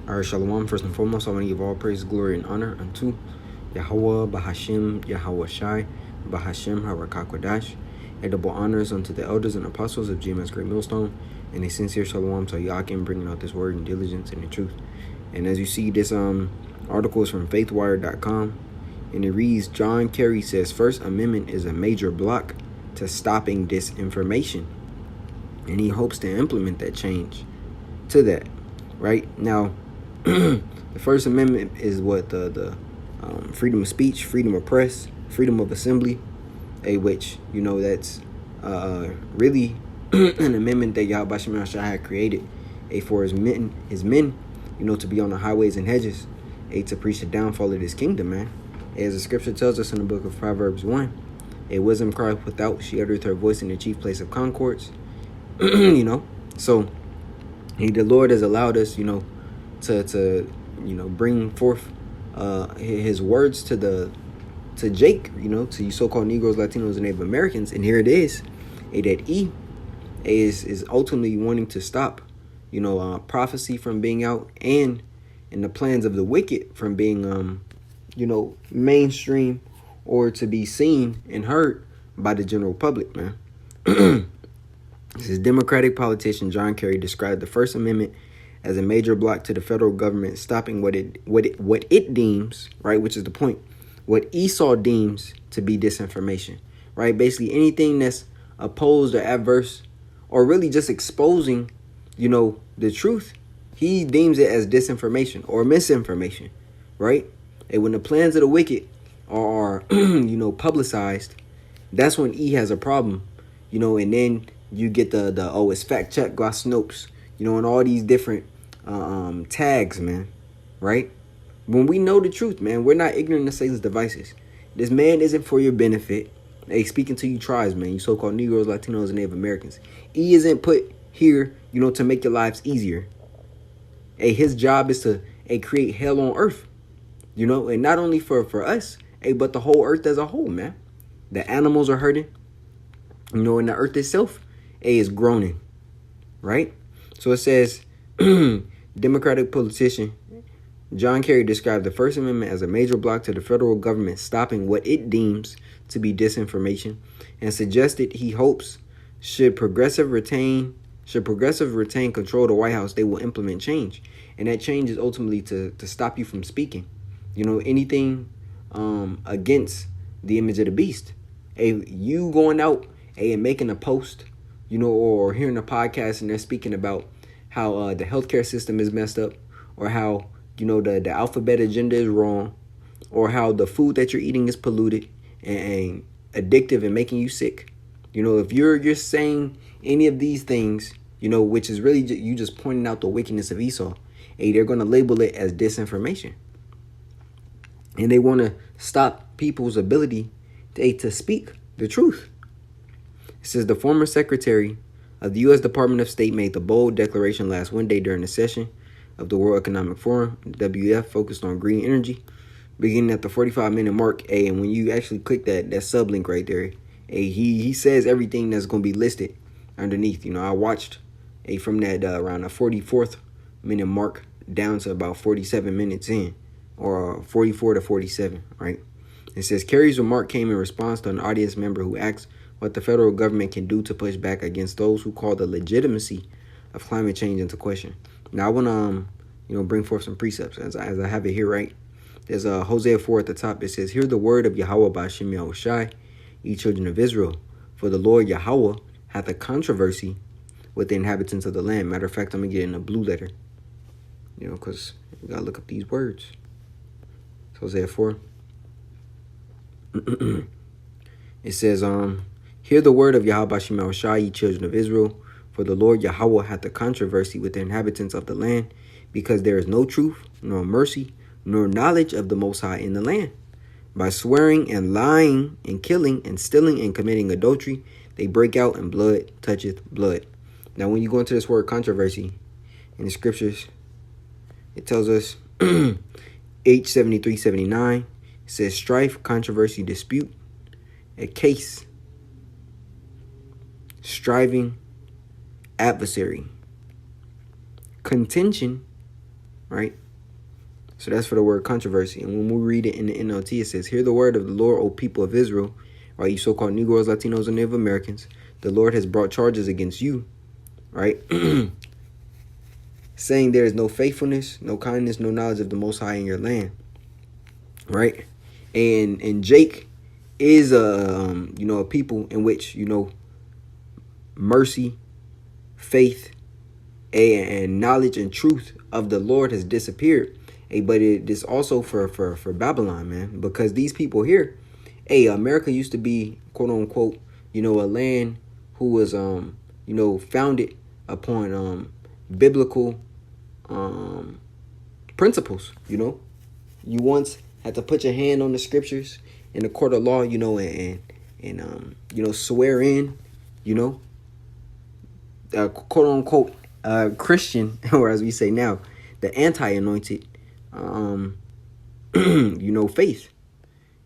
All right, Shalom. First and foremost, I want to give all praise, glory, and honor unto Yahweh, Bahashim, Yahweh Shai, Bahashim, Harakakwadash. Edible honors unto the elders and apostles of GMS Great Millstone, and a sincere shalom to Yakim, bringing out this word in diligence and in truth. And as you see, this article is from faithwire.com, and it reads, John Kerry says First Amendment is a major block to stopping disinformation, and he hopes to implement that change to that. Right now, the First Amendment is what the freedom of speech, freedom of press, freedom of assembly, which, you know, that's really an amendment that Yahweh Shem Shah had created for his men, you know, to be on the highways and hedges, to preach the downfall of this kingdom, man. As the scripture tells us in the book of Proverbs 1, a wisdom cried without, she uttered her voice in the chief place of concords. You know, so the Lord has allowed us, you know, to you know, bring forth his words to Jake, you know, to you so-called Negroes, Latinos, and Native Americans. And here it is, that he is ultimately wanting to stop, you know, prophecy from being out, and the plans of the wicked from being, you know, mainstream or to be seen and heard by the general public, man. This is Democratic politician John Kerry described the First Amendment as a major block to the federal government stopping what it deems, right, which is the point, what Esau deems to be disinformation, right? Basically anything that's opposed or adverse or really just exposing, you know, the truth, he deems it as disinformation or misinformation, right? And when the plans of the wicked are you know, publicized, that's when he has a problem, you know. And then you get the it's fact check, got Snopes, you know, and all these different tags, man, right? When we know the truth, man, we're not ignorant of Satan's devices. This man isn't for your benefit. Hey, speaking to you tribes, man, you so-called Negroes, Latinos, and Native Americans, he isn't put here, you know, to make your lives easier. Hey, his job is to create hell on earth, you know, and not only for us, but the whole earth as a whole, man. The animals are hurting, you know, and the earth itself is groaning, right? So it says, Democratic politician John Kerry described the First Amendment as a major block to the federal government stopping what it deems to be disinformation, and suggested he hopes should progressive retain control of the White House, they will implement change. And that change is ultimately to stop you from speaking, you know, anything against the image of the beast. You going out and making a post, you know, or hearing a podcast and they're speaking about how the healthcare system is messed up, or how, you know, the alphabet agenda is wrong, or how the food that you're eating is polluted and addictive and making you sick. You know, if you're saying any of these things, you know, which is really you just pointing out the wickedness of Esau, they're going to label it as disinformation. And they want to stop people's ability to speak the truth. It says the former secretary of the U.S. Department of State made the bold declaration last Wednesday during the session of the World Economic Forum. The WEF focused on green energy, beginning at the 45-minute mark. And when you actually click that sublink right there, he says everything that's going to be listed underneath. You know, I watched from that around the 44th minute mark down to about 47 minutes in, or 44 to 47, right? It says Kerry's remark came in response to an audience member who asked what the federal government can do to push back against those who call the legitimacy of climate change into question. Now, I want to, you know, bring forth some precepts as I have it here, right? There's Hosea 4 at the top. It says, hear the word of Yahweh by Shem Yahweh Shai, ye children of Israel. For the Lord Yahweh hath a controversy with the inhabitants of the land. Matter of fact, I'm going to get in a blue letter, you know, because you got to look up these words. So Hosea 4. It says, hear the word of Yahweh by Shem Yahweh Shai, ye children of Israel. For the Lord Yahweh hath a controversy with the inhabitants of the land, because there is no truth, nor mercy, nor knowledge of the Most High in the land. By swearing and lying and killing and stealing and committing adultery, they break out, and blood toucheth blood. Now, when you go into this word controversy in the scriptures, it tells us H7379, it says strife, controversy, dispute, a case, striving, adversary, contention, right? So that's for the word controversy. And when we read it in the NLT, it says, "Hear the word of the Lord, O people of Israel, right? You so-called Negroes, Latinos, and Native Americans. The Lord has brought charges against you," right? "Saying there is no faithfulness, no kindness, no knowledge of the Most High in your land," right? And Jake is a people in which mercy, faith, and knowledge and truth of the Lord has disappeared. But it is also for Babylon, man, because these people here, America used to be, quote unquote, a land who was founded upon biblical principles. You once had to put your hand on the scriptures in the court of law, and swear in, quote unquote Christian, or as we say now, the anti-anointed, faith.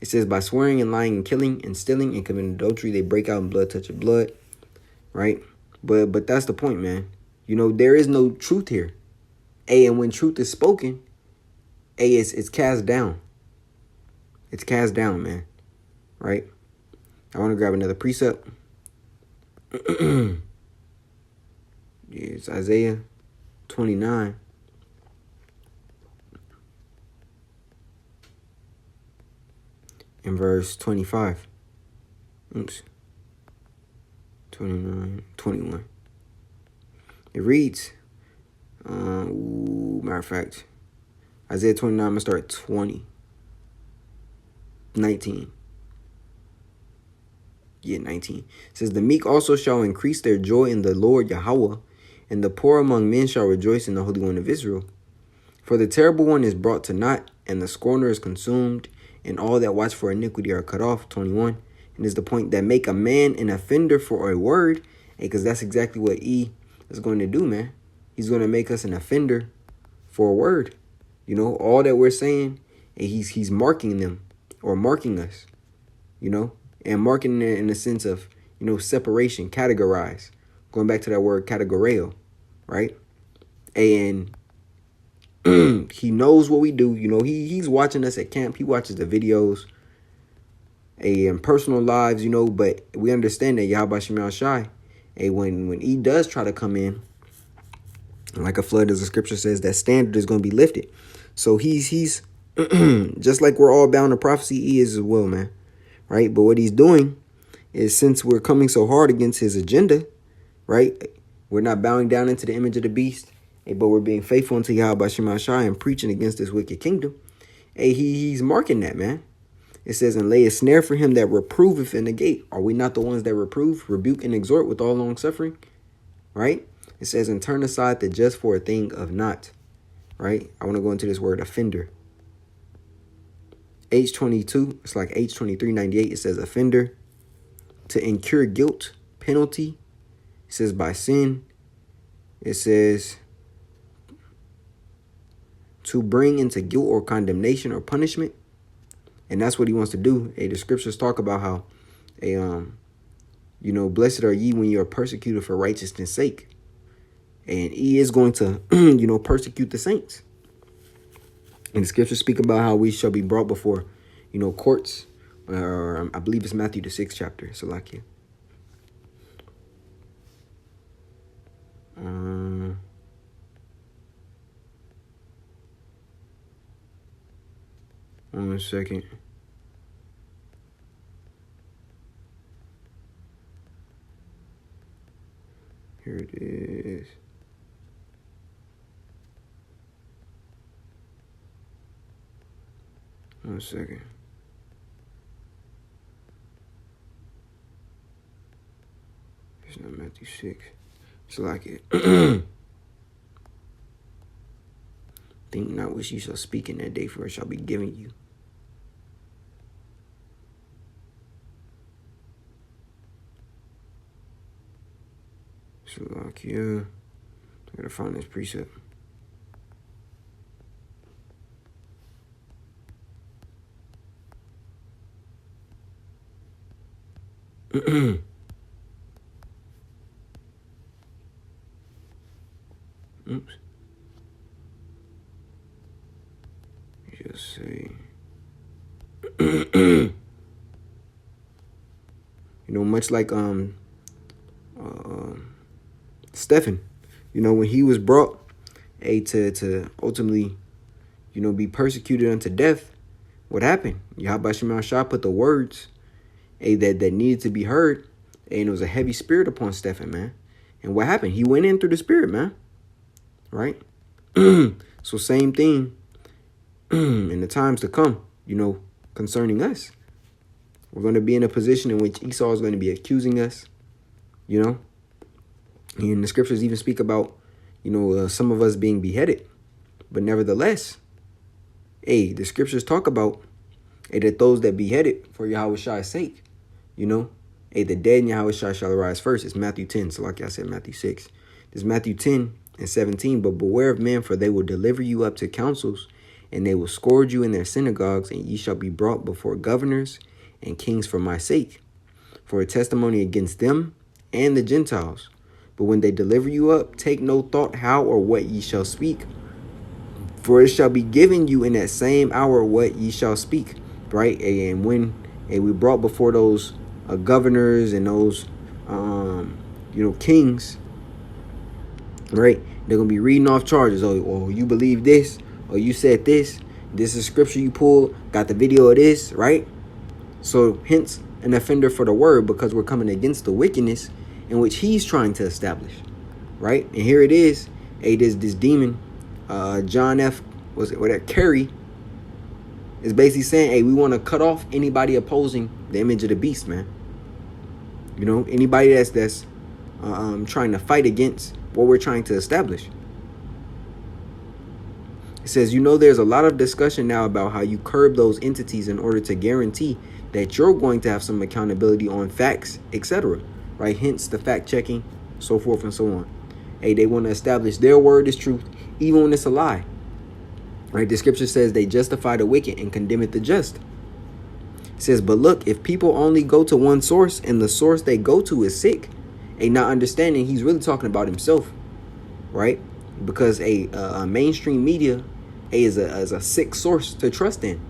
It says, "By swearing and lying and killing and stealing and committing adultery, they break out in blood, touch of blood," right? But that's the point, man. There is no truth here. And when truth is spoken, it's cast down. It's cast down, man. Right? I want to grab another precept. It's Isaiah 29. In verse 25. 29, 21. It reads, matter of fact, Isaiah 29, I'm going to start at 20. 19. Yeah, 19. It says, "The meek also shall increase their joy in the Lord Yahweh, and the poor among men shall rejoice in the Holy One of Israel. For the terrible one is brought to naught, and the scorner is consumed, and all that watch for iniquity are cut off." 21. And is the point that make a man an offender for a word, because that's exactly what E is going to do, man. He's going to make us an offender for a word. All that we're saying, and he's marking them, or marking us, and marking it in the sense of, separation, categorize, going back to that word categoreo, right? And he knows what we do. He's watching us at camp. He watches the videos, in personal lives, but we understand that Yahweh Shem Shai, when he does try to come in, like a flood, as the scripture says, that standard is going to be lifted. So he's just like we're all bound to prophecy, he is as well, man. Right? But what he's doing is, since we're coming so hard against his agenda, right? We're not bowing down into the image of the beast, but we're being faithful unto Yahweh Shem Shai and preaching against this wicked kingdom. He's marking that, man. It says, "And lay a snare for him that reproveth in the gate." Are we not the ones that reprove, rebuke, and exhort with all long suffering? Right? It says, "And turn aside the just for a thing of naught." Right? I want to go into this word offender. H22, it's like H2398. It says offender. To incur guilt, penalty. It says by sin. It says to bring into guilt or condemnation or punishment. And that's what he wants to do. The scriptures talk about how, blessed are ye when you are persecuted for righteousness' sake. And he is going to, persecute the saints. And the scriptures speak about how we shall be brought before, courts. Or I believe it's Matthew the 6th chapter. Salakia. One second. Here it is. One second. It's not Matthew 6. It's like it. Think not what ye shall speak in that day, for it shall be given you. Salakia. I gotta find this precept. Oops. just say, much like Stephen, when he was brought to ultimately, be persecuted unto death, what happened? Yahweh Shema Shah put the words that needed to be heard, and it was a heavy spirit upon Stephen, man. And what happened? He went in through the spirit, man. Right? So same thing in the times to come, concerning us. We're going to be in a position in which Esau is going to be accusing us, And the scriptures even speak about, some of us being beheaded. But nevertheless, the scriptures talk about that those that beheaded for Yahweh Shai's sake, the dead in Yahweh Shai shall arise first. It's Matthew 10. So like I said, Matthew 6. There's Matthew 10 and 17. But beware of men, for they will deliver you up to councils, and they will scourge you in their synagogues, and ye shall be brought before governors and kings for my sake, for a testimony against them and the Gentiles. But when they deliver you up, take no thought how or what ye shall speak, for it shall be given you in that same hour what ye shall speak. Right? And when we brought before those governors and those kings, right, they're gonna be reading off charges. Oh, you believe this, or you said this is scripture you pulled, got the video of this, right? So hence an offender for the word, because we're coming against the wickedness in which he's trying to establish, right? And here it is, this demon, John F. Kerry is basically saying, we want to cut off anybody opposing the image of the beast, man. Anybody that's trying to fight against what we're trying to establish. It says, there's a lot of discussion now about how you curb those entities in order to guarantee that you're going to have some accountability on facts, etc. Right? Hence the fact checking, so forth and so on. They want to establish their word is truth, even when it's a lie. Right? The scripture says they justify the wicked and condemn the just. It says, but look, if people only go to one source and the source they go to is sick, not understanding he's really talking about himself, right? Because a mainstream media is a sick source to trust in.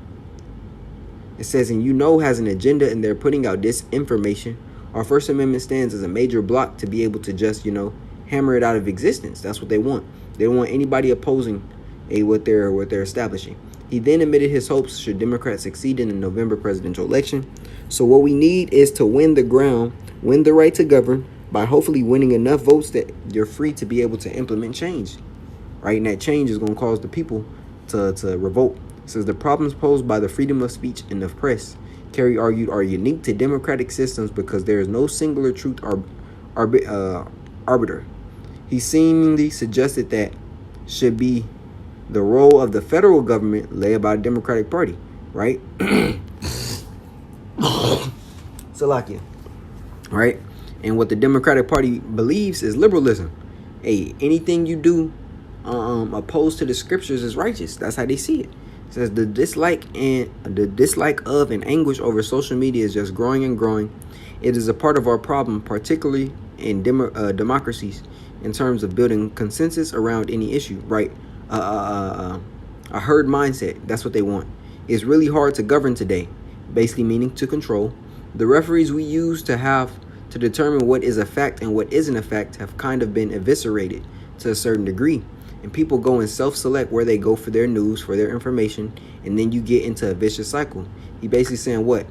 It says, and has an agenda, and they're putting out disinformation. Our First Amendment stands as a major block to be able to just, hammer it out of existence. That's what they want. They don't want anybody opposing what they're establishing. He then admitted his hopes should Democrats succeed in the November presidential election. So what we need is to win the ground, win the right to govern, by hopefully winning enough votes that you're free to be able to implement change, right? And that change is going to cause the people to revolt. It says the problems posed by the freedom of speech and of press, Kerry argued, are unique to democratic systems because there is no singular truth arbiter. He seemingly suggested that should be the role of the federal government led by the Democratic Party, right? Salakia, right? And what the Democratic Party believes is liberalism. Anything you do opposed to the scriptures is righteous. That's how they see it. It says the dislike of and anguish over social media is just growing and growing. It is a part of our problem, particularly in democracies, in terms of building consensus around any issue, right? A herd mindset. That's what they want. It's really hard to govern today, basically meaning to control. The referees we use to determine what is a fact and what isn't a fact have kind of been eviscerated to a certain degree. And people go and self-select where they go for their news, for their information, and then you get into a vicious cycle. He basically saying what?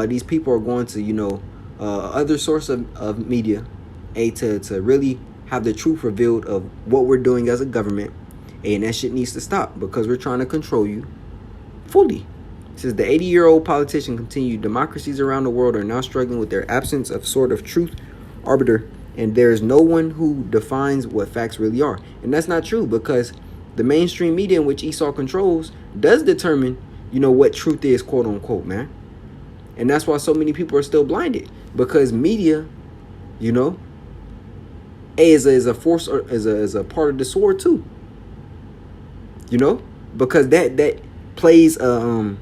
These people are going to, other source of media, to really have the truth revealed of what we're doing as a government. And that shit needs to stop because we're trying to control you fully. It says the 80-year-old politician continued, democracies around the world are now struggling with their absence of sort of truth arbiter, and there is no one who defines what facts really are. And that's not true, because the mainstream media in which Esau controls does determine, what truth is, quote unquote, man. And that's why so many people are still blinded, because media, is a force, or is a part of the sword too. Because that plays on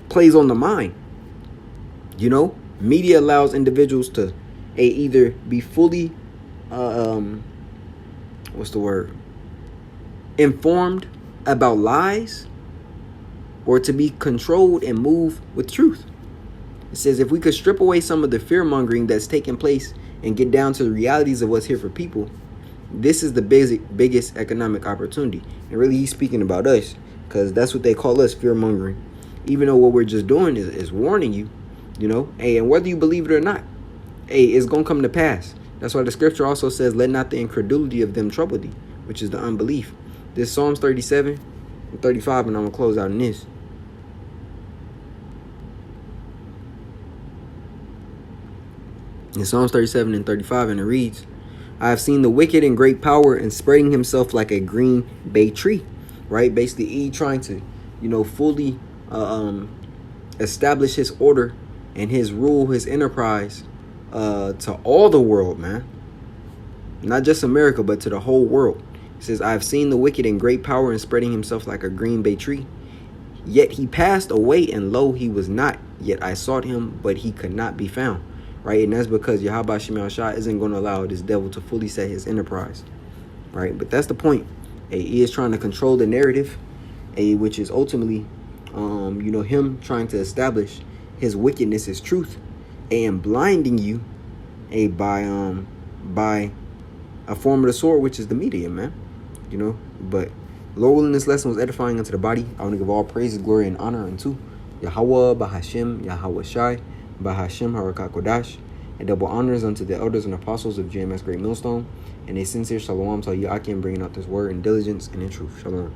the mind. Media allows individuals to either be fully informed about lies, or to be controlled and move with truth. It says if we could strip away some of the fear-mongering that's taking place and get down to the realities of what's here for people, this is the biggest economic opportunity. And really, he's speaking about us, because that's what they call us, fear-mongering. Even though what we're just doing is warning you, hey, and whether you believe it or not, hey, it's going to come to pass. That's why the scripture also says, let not the incredulity of them trouble thee, which is the unbelief. This Psalms 37 and 35, and I'm going to close out in this. In Psalms 37 and 35, and it reads, I have seen the wicked in great power and spreading himself like a green bay tree. Right? Basically, he trying to, fully establish his order and his rule, his enterprise to all the world, man. Not just America, but to the whole world. It says, I have seen the wicked in great power and spreading himself like a green bay tree. Yet he passed away, and lo, he was not. Yet I sought him, but he could not be found. Right? And that's because Yahweh Shem Shah isn't going to allow this devil to fully set his enterprise. Right? But that's the point. He is trying to control the narrative, which is ultimately, him trying to establish his wickedness as truth, and blinding you, by a form of the sword, which is the media, man. But Lord willing, this lesson was edifying unto the body. I want to give all praises, glory, and honor unto Yahweh, Bahashem, Yahweh Shai, Bahashem, Harakakodash, and double honors unto the elders and apostles of GMS Great Millstone, and a sincere shalom to you, Akim, bringing out this word in diligence and in truth. Shalom.